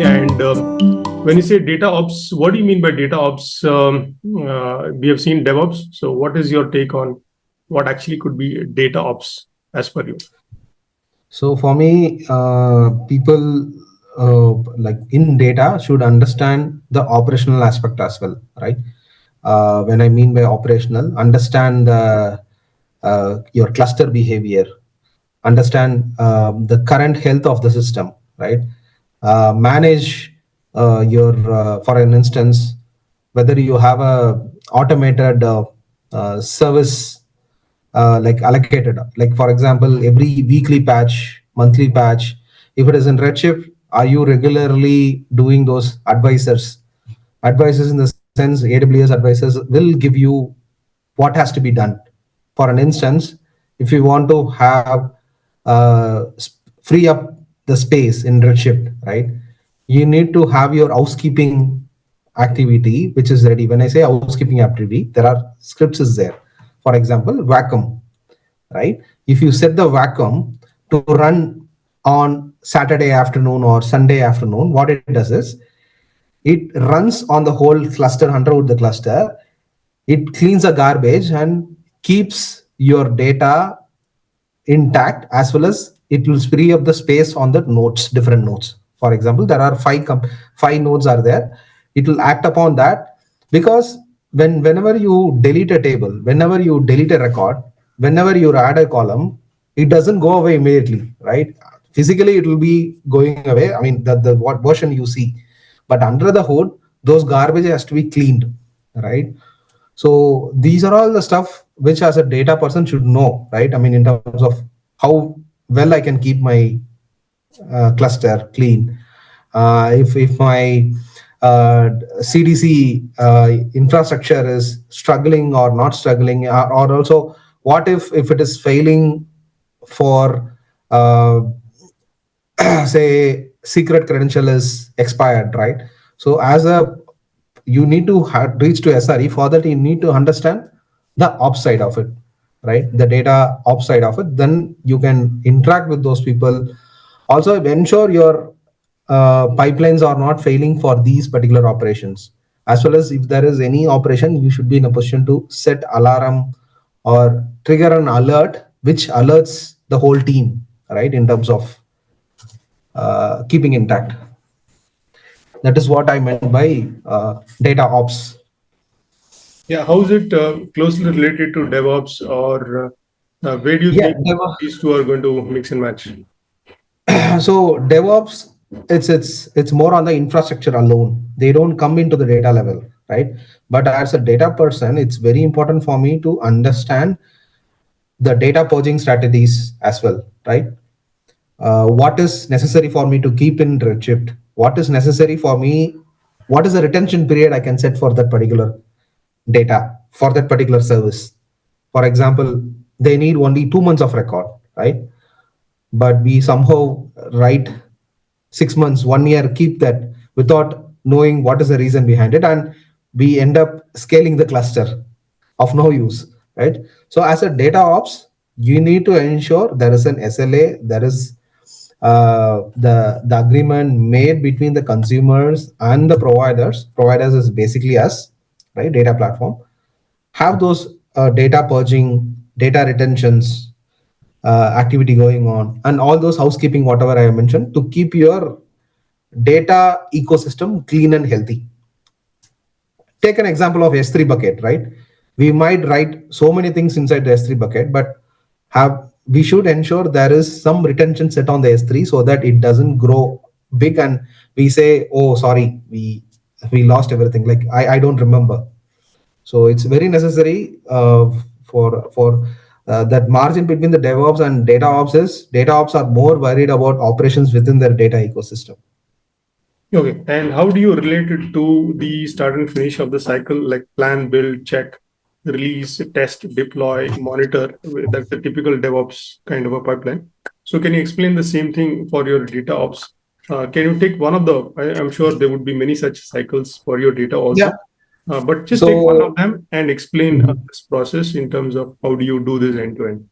And when you say data ops, what do you mean by data ops? We have seen DevOps. So, what is your take on what actually could be data ops as per you? So for me, people like in data should understand the operational aspect as well, right? When I mean by operational, understand your cluster behavior, understand the current health of the system, right? Manage for an instance, whether you have a automated service like allocated, like for example every weekly patch, monthly patch. If it is in Redshift, are you regularly doing those advisors? In the sense, AWS advisors will give you what has to be done. For an instance, if you want to have free up the space in Redshift, right, you need to have your housekeeping activity which is ready. When I say housekeeping activity, there are scripts is there. For example, vacuum, right? If you set the vacuum to run on Saturday afternoon or Sunday afternoon, what it does is it runs on the whole cluster, underwood the cluster. It cleans the garbage and keeps your data intact, as well as it will free up the space on the nodes, different nodes. For example, there are five nodes are there. It will act upon that, because whenever you delete a table, whenever you delete a record, whenever you add a column, it doesn't go away immediately, right? Physically it will be going away, I mean the what version you see, but under the hood those garbage has to be cleaned, right? So these are all the stuff which as a data person should know, right? I mean, in terms of how well I can keep my cluster clean. If my CDC infrastructure is struggling or not struggling, or also what if it is failing for say secret credential is expired, right? So as a you need to reach to SRE. For that you need to understand the ops side of it, right? The data ops side of it. Then you can interact with those people. Also ensure your pipelines are not failing for these particular operations, as well as if there is any operation, you should be in a position to set alarm or trigger an alert which alerts the whole team, right, in terms of keeping intact. That is what I meant by data ops. Yeah, how is it closely related to DevOps, or where do you Yeah, think these two are going to mix and match? so DevOps, it's more on the infrastructure alone. They don't come into the data level, right? But as a data person, it's very important for me to understand the data purging strategies as well, right? What is necessary for me to keep in Redshift? What is necessary for me? What is the retention period I can set for that particular data, for that particular service? For example, they need only 2 months of record, right? But we somehow write 6 months, 1 year, keep that without knowing what is the reason behind it, and we end up scaling the cluster of no use, right? So as a data ops, you need to ensure there is an SLA, there is the agreement made between the consumers and the providers. Providers is basically us, right? Data platform have those data purging, data retentions activity going on, and all those housekeeping whatever I mentioned, to keep your data ecosystem clean and healthy. Take an example of S3 bucket, right? We might write so many things inside the S3 bucket, but have we should ensure there is some retention set on the S3 so that it doesn't grow big and we say, oh sorry, we lost everything, like I don't remember. So it's very necessary for that margin between the DevOps and data ops is data ops are more worried about operations within their data ecosystem. Okay, and how do you relate it to the start and finish of the cycle, like plan, build, check, release, test, deploy, monitor? That's the typical DevOps kind of a pipeline. So, can you explain the same thing for your data ops? Can you take one of the? I'm sure there would be many such cycles for your data Yeah. also, but just take one of So them and explain mhm. this process in terms of how do you do this end to end.